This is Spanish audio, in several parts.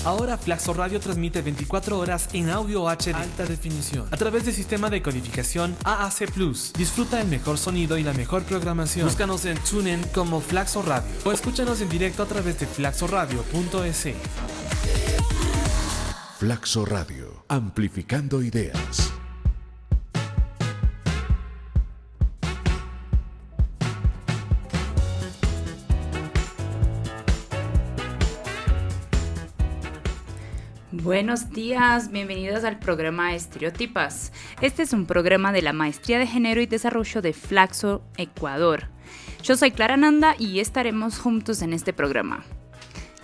Ahora Flaxo Radio transmite 24 horas en audio HD alta definición a través del sistema de codificación AAC+. Disfruta el mejor sonido y la mejor programación. Búscanos en TuneIn como Flaxo Radio o escúchanos en directo a través de flaxoradio.es. Flaxo Radio, amplificando ideas. Buenos días, bienvenidos al programa Estereotipas. Este es un programa de la Maestría de Género y Desarrollo de Flaxo, Ecuador. Yo soy Clara Nanda y estaremos juntos en este programa.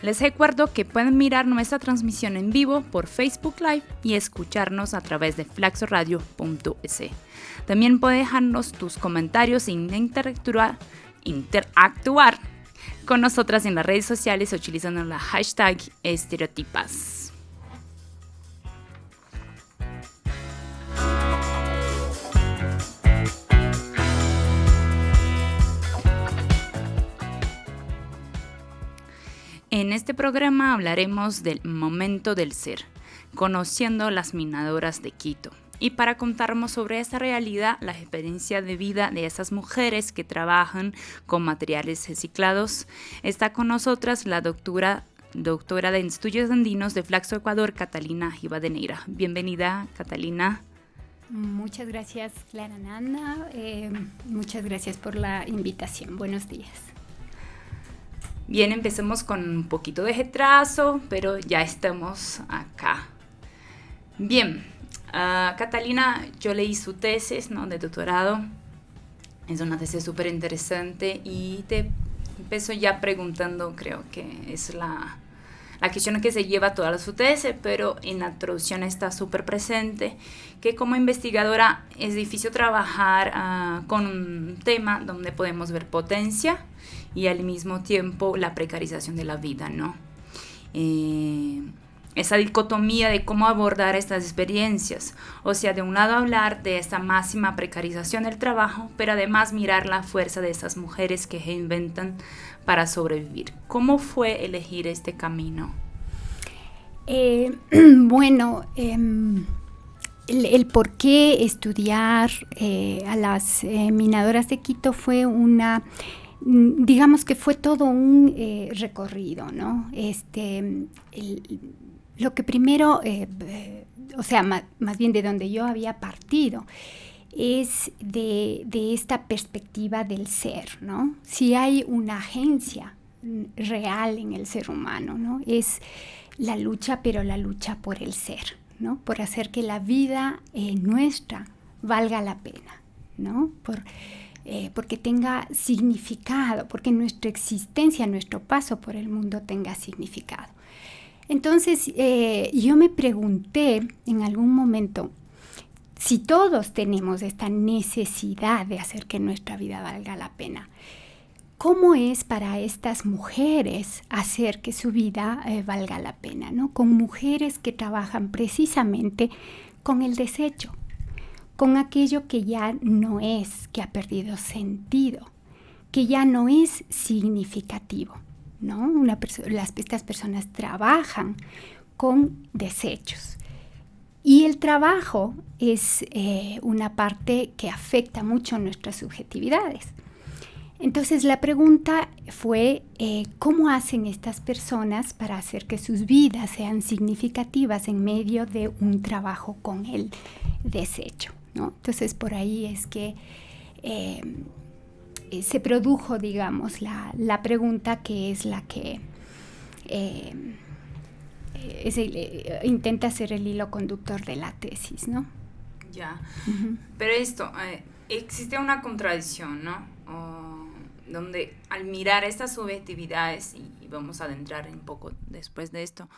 Les recuerdo que pueden mirar nuestra transmisión en vivo por Facebook Live y escucharnos a través de flaxoradio.es. También puedes dejarnos tus comentarios e interactuar con nosotras en las redes sociales utilizando la hashtag Estereotipas. En este programa hablaremos del momento del ser, conociendo las minadoras de Quito. Y para contarnos sobre esta realidad, la experiencia de vida de esas mujeres que trabajan con materiales reciclados, está con nosotras la doctora de Estudios Andinos de Flaxo Ecuador, Catalina Rivadeneira. Bienvenida, Catalina. Muchas gracias, Clara Nanda. Muchas gracias por la invitación. Buenos días. Bien, empecemos con un poquito de retraso, pero ya estamos acá. Bien, Catalina, yo leí su tesis, ¿no?, de doctorado. Es una tesis súper interesante y te empiezo ya preguntando, creo que es la cuestión que se lleva toda su tesis, pero en la introducción está súper presente, que como investigadora es difícil trabajar con un tema donde podemos ver potencia y al mismo tiempo la precarización de la vida, ¿no? Esa dicotomía de cómo abordar estas experiencias, o sea, de un lado hablar de esta máxima precarización del trabajo, pero además mirar la fuerza de esas mujeres que reinventan para sobrevivir. ¿Cómo fue elegir este camino? El por qué estudiar a las minadoras de Quito fue digamos que fue todo un recorrido, ¿no? Lo que primero, más bien de donde yo había partido, es de esta perspectiva del ser, ¿no? Si hay una agencia real en el ser humano, ¿no? Es la lucha, pero la lucha por el ser, ¿no? Por hacer que la vida nuestra valga la pena, ¿no? Porque tenga significado, porque nuestra existencia, nuestro paso por el mundo tenga significado. Entonces, yo me pregunté en algún momento, si todos tenemos esta necesidad de hacer que nuestra vida valga la pena, ¿cómo es para estas mujeres hacer que su vida valga la pena, ¿no? Con mujeres que trabajan precisamente con el desecho, con aquello que ya no es, que ha perdido sentido, que ya no es significativo, ¿no? Estas personas trabajan con desechos. Y el trabajo es una parte que afecta mucho nuestras subjetividades. Entonces la pregunta fue, ¿cómo hacen estas personas para hacer que sus vidas sean significativas en medio de un trabajo con el desecho, ¿no? Entonces por ahí es que se produjo, digamos, la pregunta que es la que intenta ser el hilo conductor de la tesis, ¿no? Ya, pero existe una contradicción, ¿no? Donde al mirar estas subjetividades, y vamos a adentrar un poco después de esto,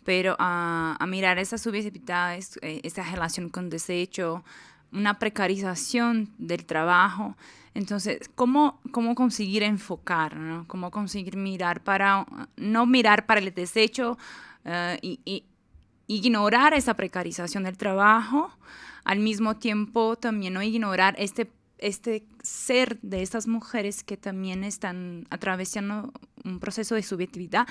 pero a mirar esas subjetividades, esa relación con desecho, una precarización del trabajo, entonces, ¿cómo conseguir enfocar, ¿no? ¿Cómo conseguir no mirar para el desecho y ignorar esa precarización del trabajo, al mismo tiempo también no ignorar este ser de estas mujeres que también están atravesando un proceso de subjetividad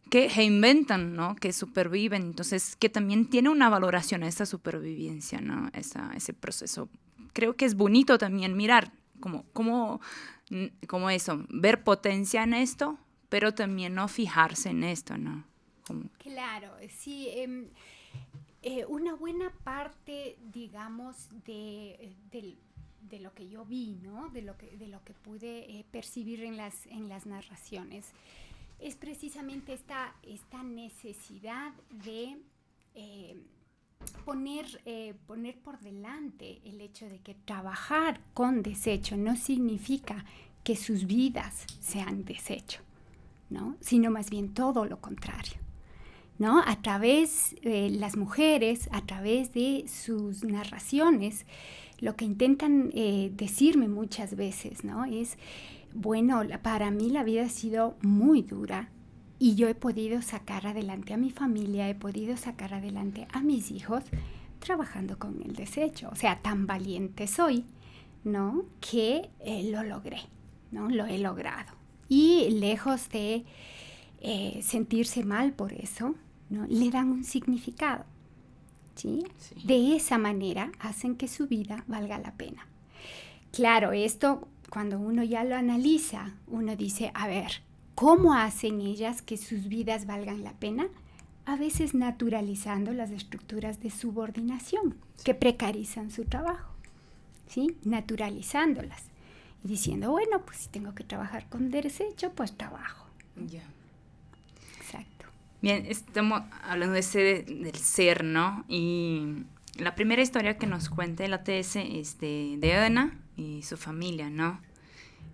que reinventan, ¿no? Que superviven, entonces que también tiene una valoración a esa supervivencia, ¿no? Ese proceso. Creo que es bonito también mirar como eso, ver potencia en esto, pero también no fijarse en esto, ¿no? Claro, sí. Una buena parte, digamos, de lo que yo vi, ¿no? De lo que pude percibir en las narraciones, es precisamente esta necesidad de poner por delante el hecho de que trabajar con desecho no significa que sus vidas sean desecho, ¿no? Sino más bien todo lo contrario, ¿no? A través de las mujeres, a través de sus narraciones, lo que intentan decirme muchas veces, ¿no? Es, bueno, para mí la vida ha sido muy dura y yo he podido sacar adelante a mi familia, he podido sacar adelante a mis hijos trabajando con el desecho. O sea, tan valiente soy, ¿no? Que lo logré, ¿no? Lo he logrado. Y lejos de sentirse mal por eso, ¿no? Le dan un significado, ¿sí? Sí. De esa manera hacen que su vida valga la pena. Claro, esto cuando uno ya lo analiza, uno dice, a ver, ¿cómo hacen ellas que sus vidas valgan la pena? A veces naturalizando las estructuras de subordinación que precarizan su trabajo, ¿sí? Naturalizándolas y diciendo, bueno, pues si tengo que trabajar con desecho, pues trabajo. Ya. Exacto. Bien, estamos hablando del ser, ¿no? Y la primera historia que nos cuenta la TS es de Ana y su familia, ¿no?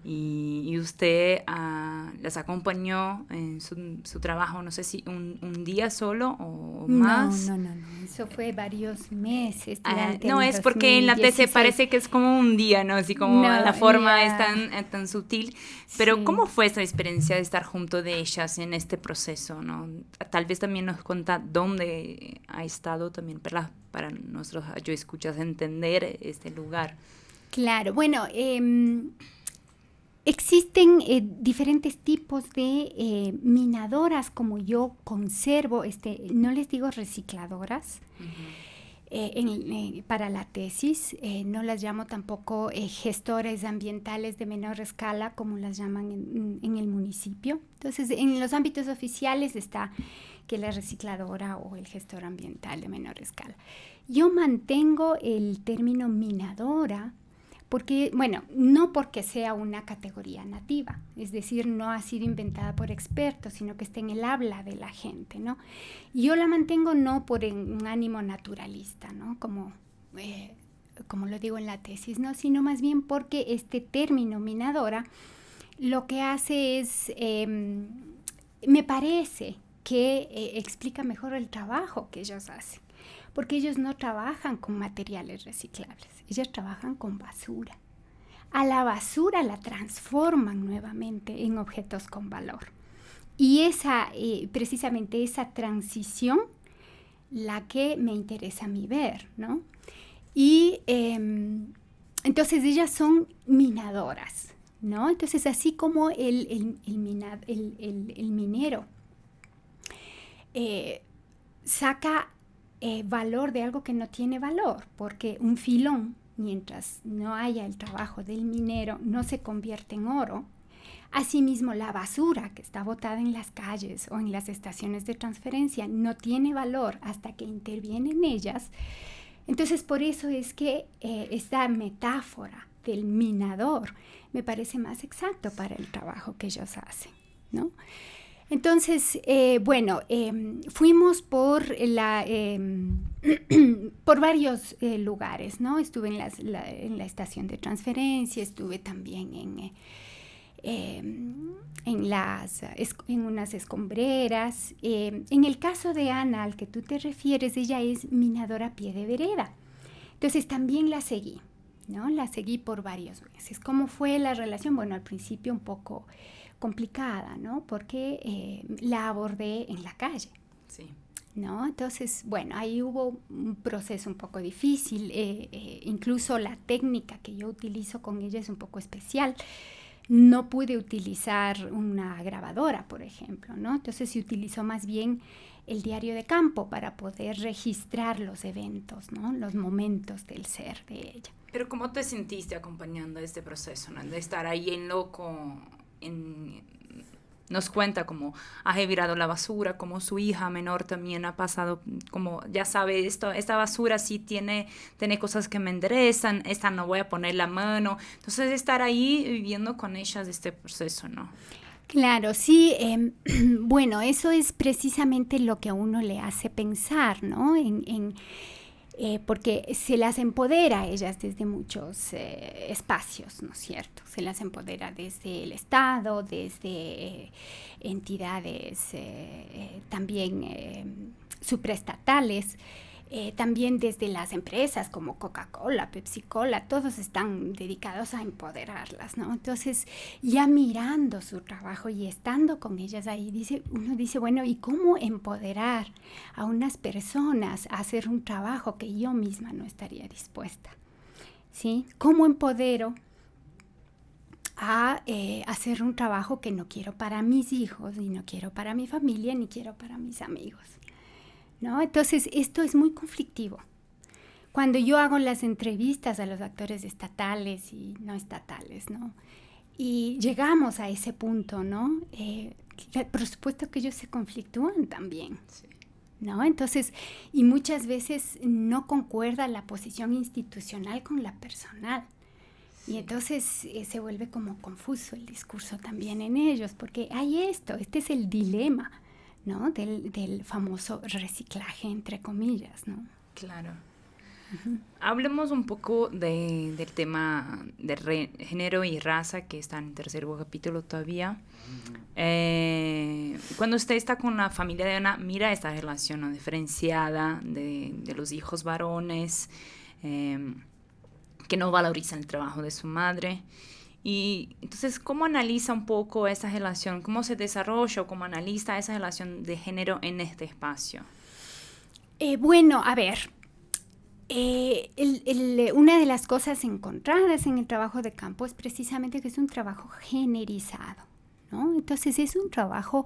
Y usted las acompañó en su trabajo, no sé si un día solo o más. No, eso fue varios meses. No, es porque en la TC parece que es como un día, ¿no? Así como la forma es tan sutil. Pero sí. ¿Cómo fue esa experiencia de estar junto de ellas en este proceso, ¿no? Tal vez también nos cuenta dónde ha estado también para nosotros, yo escuchas, entender este lugar. Claro, bueno, existen diferentes tipos de minadoras, como yo conservo, no les digo recicladoras, para la tesis, no las llamo tampoco gestores ambientales de menor escala, como las llaman en el municipio. Entonces, en los ámbitos oficiales está que la recicladora o el gestor ambiental de menor escala. Yo mantengo el término minadora, porque, bueno, no porque sea una categoría nativa, es decir, no ha sido inventada por expertos, sino que está en el habla de la gente, ¿no? Yo la mantengo no por un ánimo naturalista, ¿no? Como lo digo en la tesis, ¿no? Sino más bien porque este término minadora lo que hace es, me parece que explica mejor el trabajo que ellos hacen. Porque ellos no trabajan con materiales reciclables, ellos trabajan con basura. A la basura la transforman nuevamente en objetos con valor. Y precisamente esa transición, la que me interesa a mí ver, ¿no? Y entonces ellas son minadoras, ¿no? Entonces así como el minero saca valor de algo que no tiene valor, porque un filón, mientras no haya el trabajo del minero, no se convierte en oro. Asimismo, la basura que está botada en las calles o en las estaciones de transferencia no tiene valor hasta que intervienen ellas. Entonces, por eso es que esta metáfora del minador me parece más exacto para el trabajo que ellos hacen, ¿no? Entonces, fuimos por varios lugares, ¿no? Estuve en la estación de transferencia, estuve también en unas escombreras. En el caso de Ana, al que tú te refieres, ella es minadora a pie de vereda. Entonces, también la seguí, ¿no? La seguí por varios meses. ¿Cómo fue la relación? Bueno, al principio un poco complicada, ¿no? Porque la abordé en la calle. Sí. ¿No? Entonces, bueno, ahí hubo un proceso un poco difícil. Incluso la técnica que yo utilizo con ella es un poco especial, no pude utilizar una grabadora, por ejemplo, ¿no? Entonces se utilizó más bien el diario de campo para poder registrar los eventos, ¿no? Los momentos del ser de ella. Pero ¿cómo te sentiste acompañando este proceso, ¿no? De estar ahí en loco, nos cuenta cómo ha revirado la basura, cómo su hija menor también ha pasado, como ya sabe, esta basura sí tiene cosas que me enderezan, esta no voy a poner la mano. Entonces estar ahí viviendo con ellas este proceso, ¿no? Claro, sí, bueno, eso es precisamente lo que a uno le hace pensar, ¿no? Porque se las empodera a ellas desde muchos espacios, ¿no es cierto? Se las empodera desde el Estado, desde entidades también supraestatales, también desde las empresas como Coca-Cola, Pepsi-Cola, todos están dedicados a empoderarlas, ¿no? Entonces, ya mirando su trabajo y estando con ellas ahí, uno dice, bueno, ¿y cómo empoderar a unas personas a hacer un trabajo que yo misma no estaría dispuesta? ¿Sí? ¿Cómo empodero a hacer un trabajo que no quiero para mis hijos, y no quiero para mi familia, ni quiero para mis amigos? ¿No? Entonces, esto es muy conflictivo. Cuando yo hago las entrevistas a los actores estatales y no estatales, ¿no? Y llegamos a ese punto, ¿no? Por supuesto que ellos se conflictúan también, sí, ¿no? Entonces, y muchas veces no concuerda la posición institucional con la personal. Sí. Y entonces se vuelve como confuso el discurso también en ellos, porque hay este es el dilema, ¿no? Del famoso reciclaje, entre comillas, ¿no? Claro. Uh-huh. Hablemos un poco del tema de género y raza, que está en el tercer capítulo todavía. Cuando usted está con la familia de Ana, mira esta relación, ¿no?, diferenciada de los hijos varones, que no valorizan el trabajo de su madre. Y entonces, ¿cómo analiza un poco esa relación? ¿Cómo se desarrolla o cómo analiza esa relación de género en este espacio? Bueno, a ver, una de las cosas encontradas en el trabajo de campo es precisamente que es un trabajo generizado, ¿no? Entonces, es un trabajo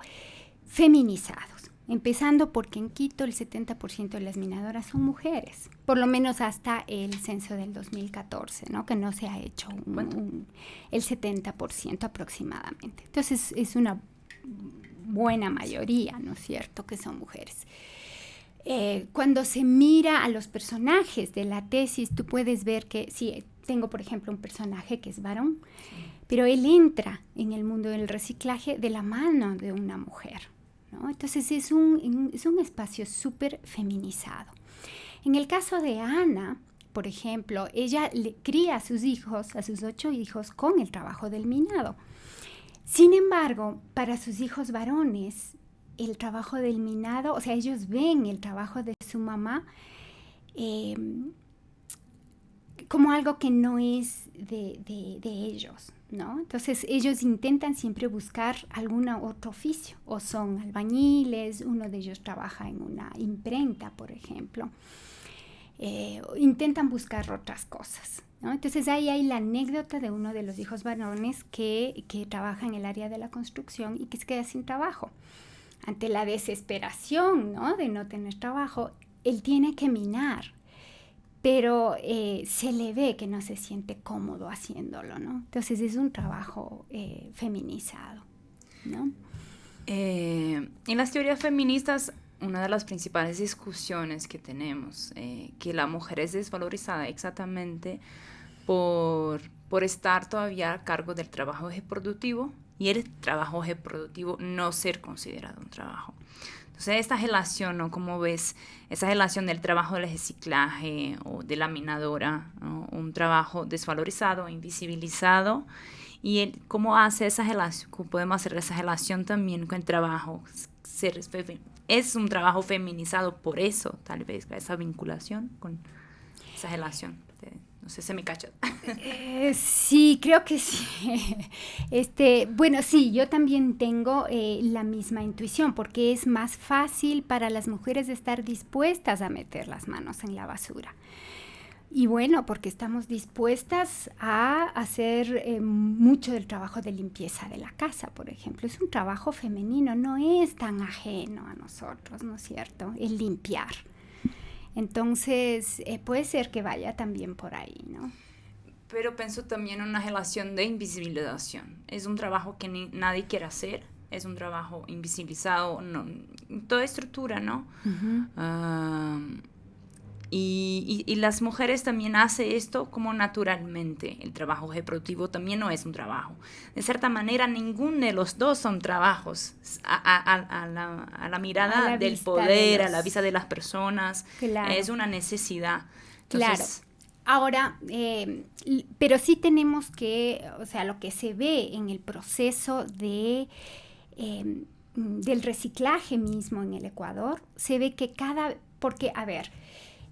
feminizado. Empezando porque en Quito el 70% de las minadoras son mujeres, por lo menos hasta el censo del 2014, ¿no? Que no se ha hecho el 70% aproximadamente. Entonces es una buena mayoría, ¿no es cierto?, que son mujeres. Cuando se mira a los personajes de la tesis, tú puedes ver que, sí, tengo por ejemplo un personaje que es varón, sí, pero él entra en el mundo del reciclaje de la mano de una mujer, ¿no? Entonces es un espacio súper feminizado. En el caso de Ana, por ejemplo, ella cría a sus hijos, a sus 8 hijos, con el trabajo del minado. Sin embargo, para sus hijos varones, el trabajo del minado, o sea, ellos ven el trabajo de su mamá como algo que no es de ellos, ¿no? Entonces ellos intentan siempre buscar algún otro oficio, o son albañiles, uno de ellos trabaja en una imprenta, por ejemplo, intentan buscar otras cosas, ¿no? Entonces ahí hay la anécdota de uno de los hijos varones que trabaja en el área de la construcción y que se queda sin trabajo. Ante la desesperación, ¿no?, de no tener trabajo, él tiene que minar, pero se le ve que no se siente cómodo haciéndolo, ¿no? Entonces es un trabajo feminizado, ¿no? En las teorías feministas, una de las principales discusiones que tenemos, que la mujer es desvalorizada exactamente por estar todavía a cargo del trabajo reproductivo y el trabajo reproductivo no ser considerado un trabajo. Entonces, esta relación, ¿no?, ¿cómo ves esa relación del trabajo del reciclaje o de la minadora, ¿no?, un trabajo desvalorizado, invisibilizado, y cómo hace esa relación, cómo podemos hacer esa relación también con el trabajo? Es un trabajo feminizado por eso, tal vez, esa vinculación con esa relación. No sé, ¿se me cacha? Sí, creo que sí. Bueno, sí, yo también tengo la misma intuición, porque es más fácil para las mujeres estar dispuestas a meter las manos en la basura. Y bueno, porque estamos dispuestas a hacer mucho del trabajo de limpieza de la casa, por ejemplo. Es un trabajo femenino, no es tan ajeno a nosotros, ¿no es cierto? El limpiar. Entonces, puede ser que vaya también por ahí, ¿no? Pero pienso también en una relación de invisibilización. Es un trabajo que nadie quiere hacer, es un trabajo invisibilizado, no, toda estructura, ¿no? Y las mujeres también hacen esto como naturalmente. El trabajo reproductivo también no es un trabajo. De cierta manera, ninguno de los dos son trabajos a la mirada la del poder, a la vista de las personas. Claro. Es una necesidad. Claro. Entonces, Ahora, pero sí tenemos que, o sea, lo que se ve en el proceso del reciclaje mismo en el Ecuador, se ve que porque, a ver,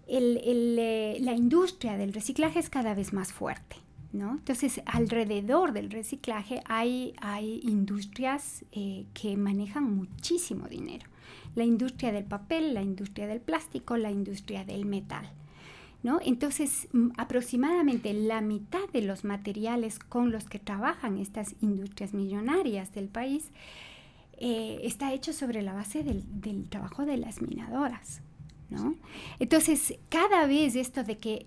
la industria del reciclaje es cada vez más fuerte, ¿no? Entonces, alrededor del reciclaje hay industrias que manejan muchísimo dinero. La industria del papel, la industria del plástico, la industria del metal, ¿no? Entonces, aproximadamente la mitad de los materiales con los que trabajan estas industrias millonarias del país está hecho sobre la base del trabajo de las minadoras, ¿no? Entonces, cada vez esto de que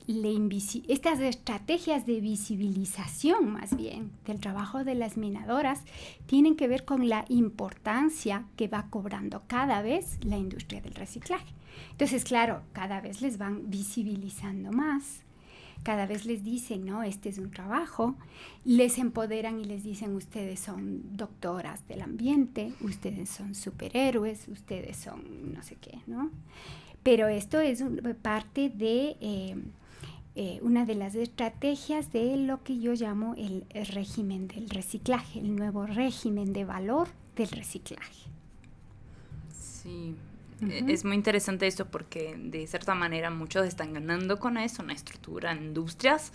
estas estrategias de visibilización, más bien, del trabajo de las minadoras, tienen que ver con la importancia que va cobrando cada vez la industria del reciclaje. Entonces, claro, cada vez les van visibilizando más, cada vez les dicen, no, este es un trabajo, les empoderan y les dicen, ustedes son doctoras del ambiente, ustedes son superhéroes, ustedes son no sé qué, ¿no? Pero esto es parte de una de las estrategias de lo que yo llamo el régimen del reciclaje, el nuevo régimen de valor del reciclaje. Sí, es muy interesante esto porque de cierta manera muchos están ganando con eso, una estructura en industrias,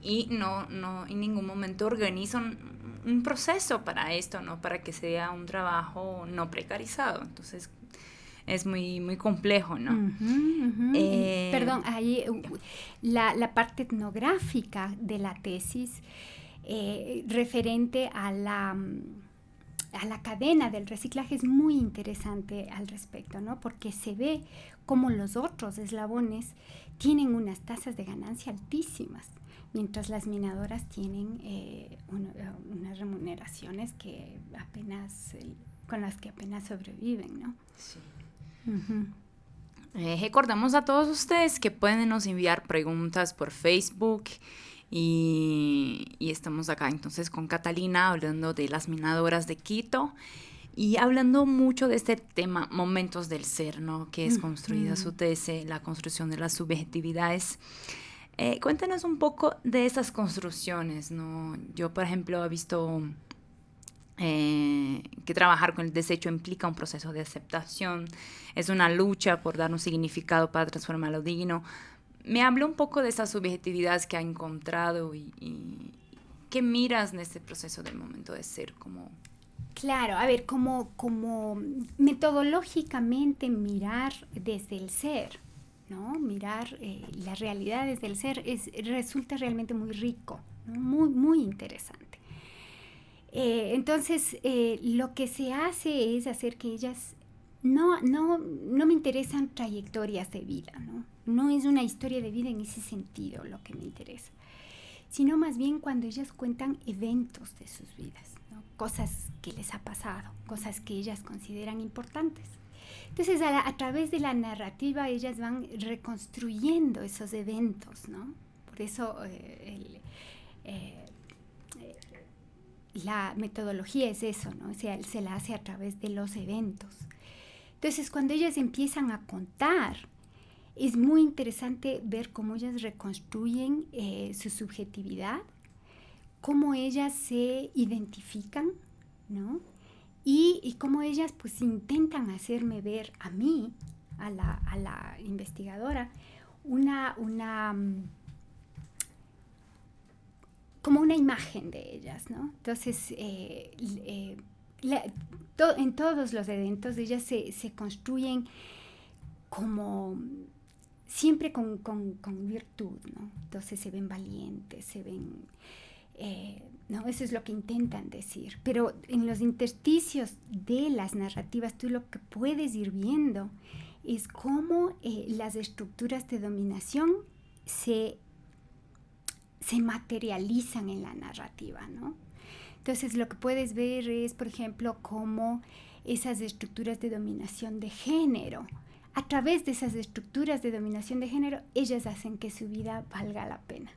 y no en ningún momento organizan un proceso para esto, ¿no? Para que sea un trabajo no precarizado. Entonces, es muy, muy complejo, ¿no? Perdón, ahí la parte etnográfica de la tesis referente a la cadena del reciclaje es muy interesante al respecto, ¿no? Porque se ve cómo los otros eslabones tienen unas tasas de ganancia altísimas, mientras las minadoras tienen unas remuneraciones que con las que apenas sobreviven, ¿no? Sí. Recordamos a todos ustedes que pueden nos enviar preguntas por Facebook y estamos acá entonces con Catalina hablando de las minadoras de Quito y hablando mucho de este tema, momentos del ser, ¿no? Que es construida su tesis, la construcción de las subjetividades. Cuéntanos un poco de esas construcciones, ¿no? Yo, por ejemplo, he visto que trabajar con el desecho implica un proceso de aceptación, es una lucha por dar un significado para transformar lo digno. Me habla un poco de esas subjetividades que ha encontrado y ¿qué miras en este proceso del momento de ser? Claro, a ver, como metodológicamente mirar desde el ser, ¿no? Mirar las realidades del ser resulta realmente muy rico, ¿no? Muy, muy interesante. Entonces, lo que se hace es hacer que ellas no me interesan trayectorias de vida, ¿no? No es una historia de vida en ese sentido lo que me interesa, sino más bien cuando ellas cuentan eventos de sus vidas, ¿no? Cosas que les ha pasado, cosas que ellas consideran importantes. Entonces, a través de la narrativa, ellas van reconstruyendo esos eventos, ¿no? Por eso la metodología es eso, ¿no? O sea, se la hace a través de los eventos. Entonces, cuando ellas empiezan a contar, es muy interesante ver cómo ellas reconstruyen su subjetividad, cómo ellas se identifican, ¿no? Y cómo ellas pues intentan hacerme ver a mí, a la investigadora, como una imagen de ellas, ¿no? Entonces, en todos los eventos ellas se construyen como siempre con virtud, ¿no? Entonces se ven valientes, se ven... ¿no? Eso es lo que intentan decir. Pero en los intersticios de las narrativas, tú lo que puedes ir viendo es cómo las estructuras de dominación se materializan en la narrativa, ¿no? Entonces lo que puedes ver es, por ejemplo, cómo esas estructuras de dominación de género, a través de esas estructuras de dominación de género, ellas hacen que su vida valga la pena,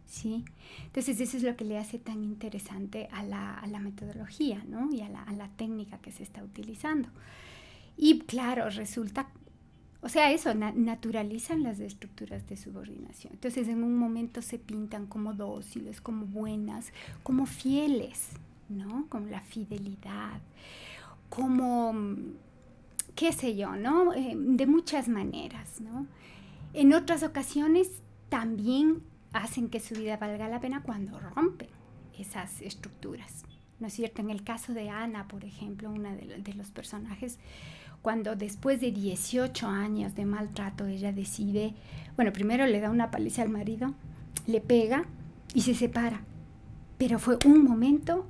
¿sí? Entonces eso es lo que le hace tan interesante a la metodología, ¿no? Y a la técnica que se está utilizando. Y claro, resulta... O sea, eso, naturalizan las estructuras de subordinación. Entonces, en un momento se pintan como dóciles, como buenas, como fieles, ¿no? Como la fidelidad, como, qué sé yo, ¿no? De muchas maneras, ¿no? En otras ocasiones también hacen que su vida valga la pena cuando rompen esas estructuras, ¿no es cierto? En el caso de Ana, por ejemplo, una de los personajes, cuando después de 18 años de maltrato ella decide, bueno, primero le da una paliza al marido, le pega y se separa. Pero fue un momento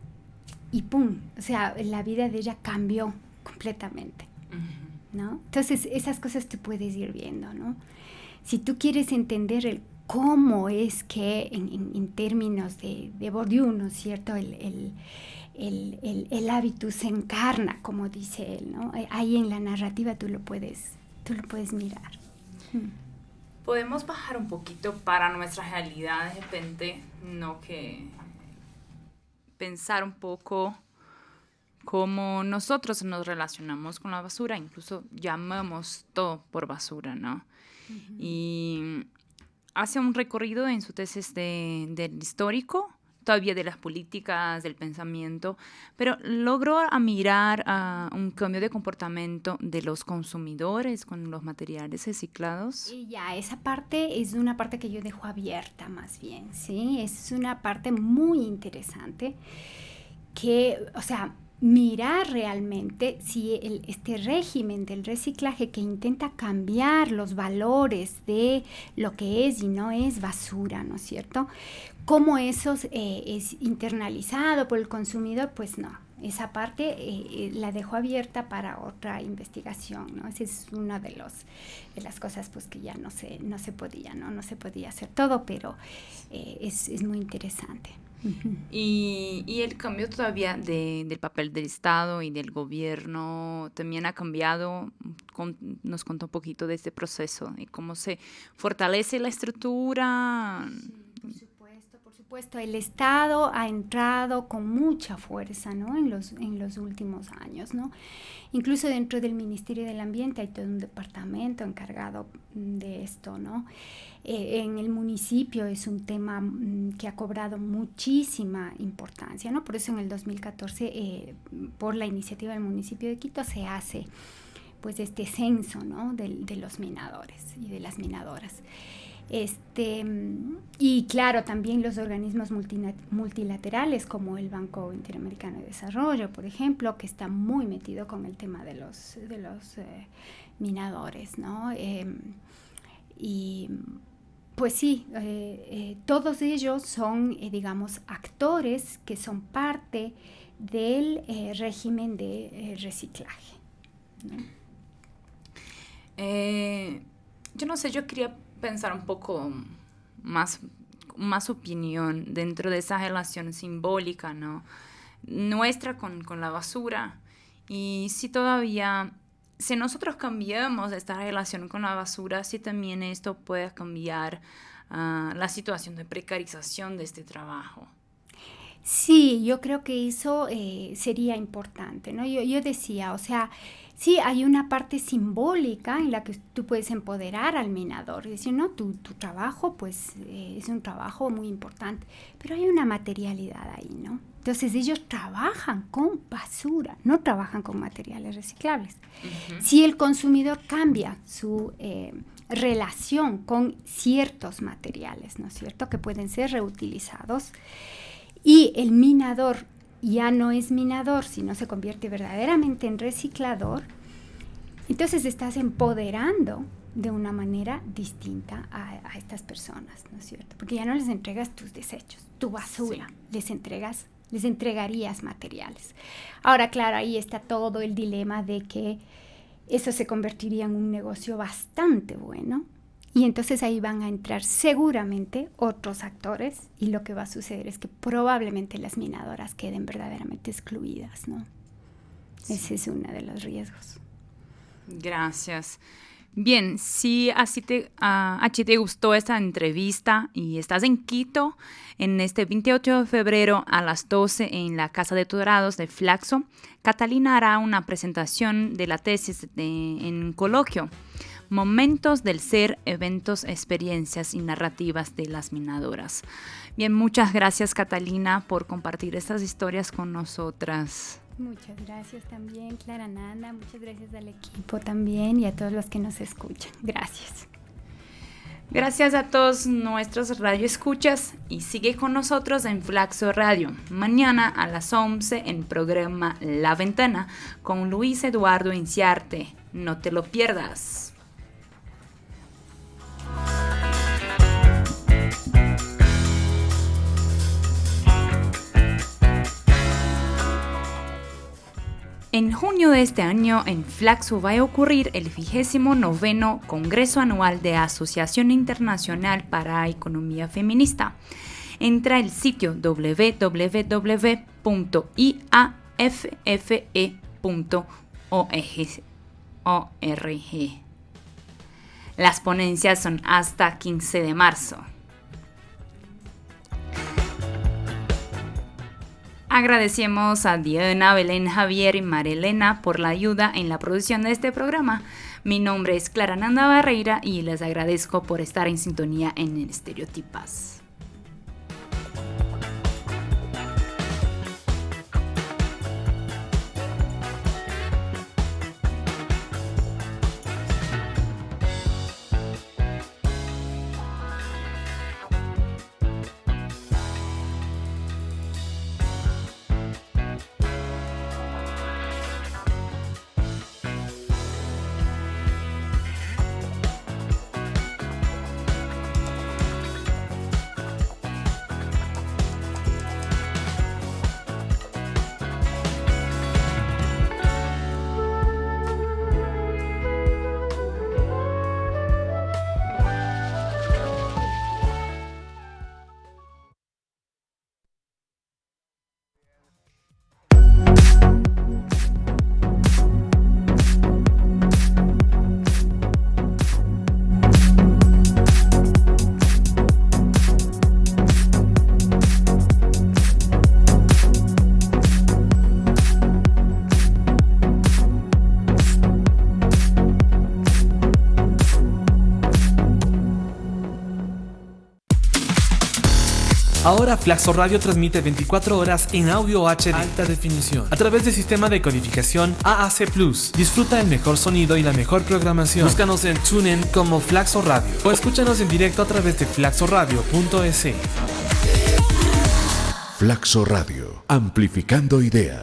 y ¡pum! O sea, la vida de ella cambió completamente, ¿no? Entonces, esas cosas tú puedes ir viendo, ¿no? Si tú quieres entender cómo es que en términos de Bourdieu, ¿no es cierto?, el hábitus se encarna, como dice él, ¿no? Ahí en la narrativa tú lo puedes mirar. Podemos bajar un poquito para nuestra realidad de repente, ¿no? Que pensar un poco cómo nosotros nos relacionamos con la basura, incluso llamamos todo por basura, ¿no? Uh-huh. Y hace un recorrido en su tesis del histórico, todavía de las políticas, del pensamiento, pero logró mirar un cambio de comportamiento de los consumidores con los materiales reciclados. Y ya, esa parte es una parte que yo dejo abierta más bien, ¿sí? Es una parte muy interesante que, o sea, mirar realmente si este régimen del reciclaje que intenta cambiar los valores de lo que es y no es basura, ¿no es cierto? Cómo eso es internalizado por el consumidor, pues no. Esa parte la dejo abierta para otra investigación, ¿no? Esa es una de las cosas pues que ya no se podía, ¿no? No se podía hacer todo, pero es muy interesante. Uh-huh. Y el cambio todavía del papel del Estado y del gobierno también ha cambiado. Nos contó un poquito de este proceso y cómo se fortalece la estructura. Sí, por supuesto. El Estado ha entrado con mucha fuerza, ¿no? en los últimos años, ¿no? Incluso dentro del Ministerio del Ambiente hay todo un departamento encargado de esto, ¿no? En el municipio es un tema que ha cobrado muchísima importancia, ¿no? Por eso en el 2014, por la iniciativa del municipio de Quito, se hace pues este censo, ¿no? de los minadores y de las minadoras. Y claro, también los organismos multilaterales como el Banco Interamericano de Desarrollo, por ejemplo, que está muy metido con el tema de los minadores, ¿no? Y pues sí, todos ellos son, digamos, actores que son parte del régimen de reciclaje, ¿no? Yo no sé, yo quería pensar un poco más opinión dentro de esa relación simbólica, ¿no? Nuestra con la basura. Y si todavía, si nosotros cambiamos esta relación con la basura, si también esto puede cambiar la situación de precarización de este trabajo. Sí, yo creo que eso sería importante, ¿no? Yo decía, o sea, sí, hay una parte simbólica en la que tú puedes empoderar al minador y decir, no, tu trabajo pues es un trabajo muy importante, pero hay una materialidad ahí, ¿no? Entonces ellos trabajan con basura, no trabajan con materiales reciclables. Uh-huh. Si el consumidor cambia su relación con ciertos materiales, ¿no es cierto?, que pueden ser reutilizados, y el minador ya no es minador, sino se convierte verdaderamente en reciclador, Entonces estás empoderando de una manera distinta a estas personas, ¿no es cierto? Porque ya no les entregas tus desechos, tu basura, sí. les entregarías materiales. Ahora, claro, ahí está todo el dilema de que eso se convertiría en un negocio bastante bueno, y entonces ahí van a entrar seguramente otros actores, y lo que va a suceder es que probablemente las minadoras queden verdaderamente excluidas, ¿no? Sí. Ese es uno de los riesgos. Gracias. Bien, si así te gustó esta entrevista y estás en Quito en este 28 de febrero a las 12 en la Casa de Dorados de Flaxo, Catalina hará una presentación de la tesis en un coloquio, Momentos del Ser, Eventos, Experiencias y Narrativas de las Minadoras. Bien, muchas gracias, Catalina, por compartir estas historias con nosotras. Muchas gracias también, Clara Nanda. Muchas gracias al equipo también y a todos los que nos escuchan. Gracias. Gracias a todos nuestros radioescuchas y sigue con nosotros en Flaxo Radio. Mañana a las 11 en programa La Ventana con Luis Eduardo Inciarte. No te lo pierdas. En junio de este año, en Flaxo va a ocurrir el 29º Congreso Anual de Asociación Internacional para Economía Feminista. Entra al sitio www.iaffe.org. Las ponencias son hasta 15 de marzo. Agradecemos a Diana, Belén, Javier y Marilena por la ayuda en la producción de este programa. Mi nombre es Clara Nanda Barreira y les agradezco por estar en sintonía en Estereotipas. Ahora Flaxo Radio transmite 24 horas en audio HD alta definición a través del sistema de codificación AAC+. Disfruta el mejor sonido y la mejor programación. Búscanos en TuneIn como Flaxo Radio o escúchanos en directo a través de flaxoradio.es. Flaxo Radio, amplificando ideas.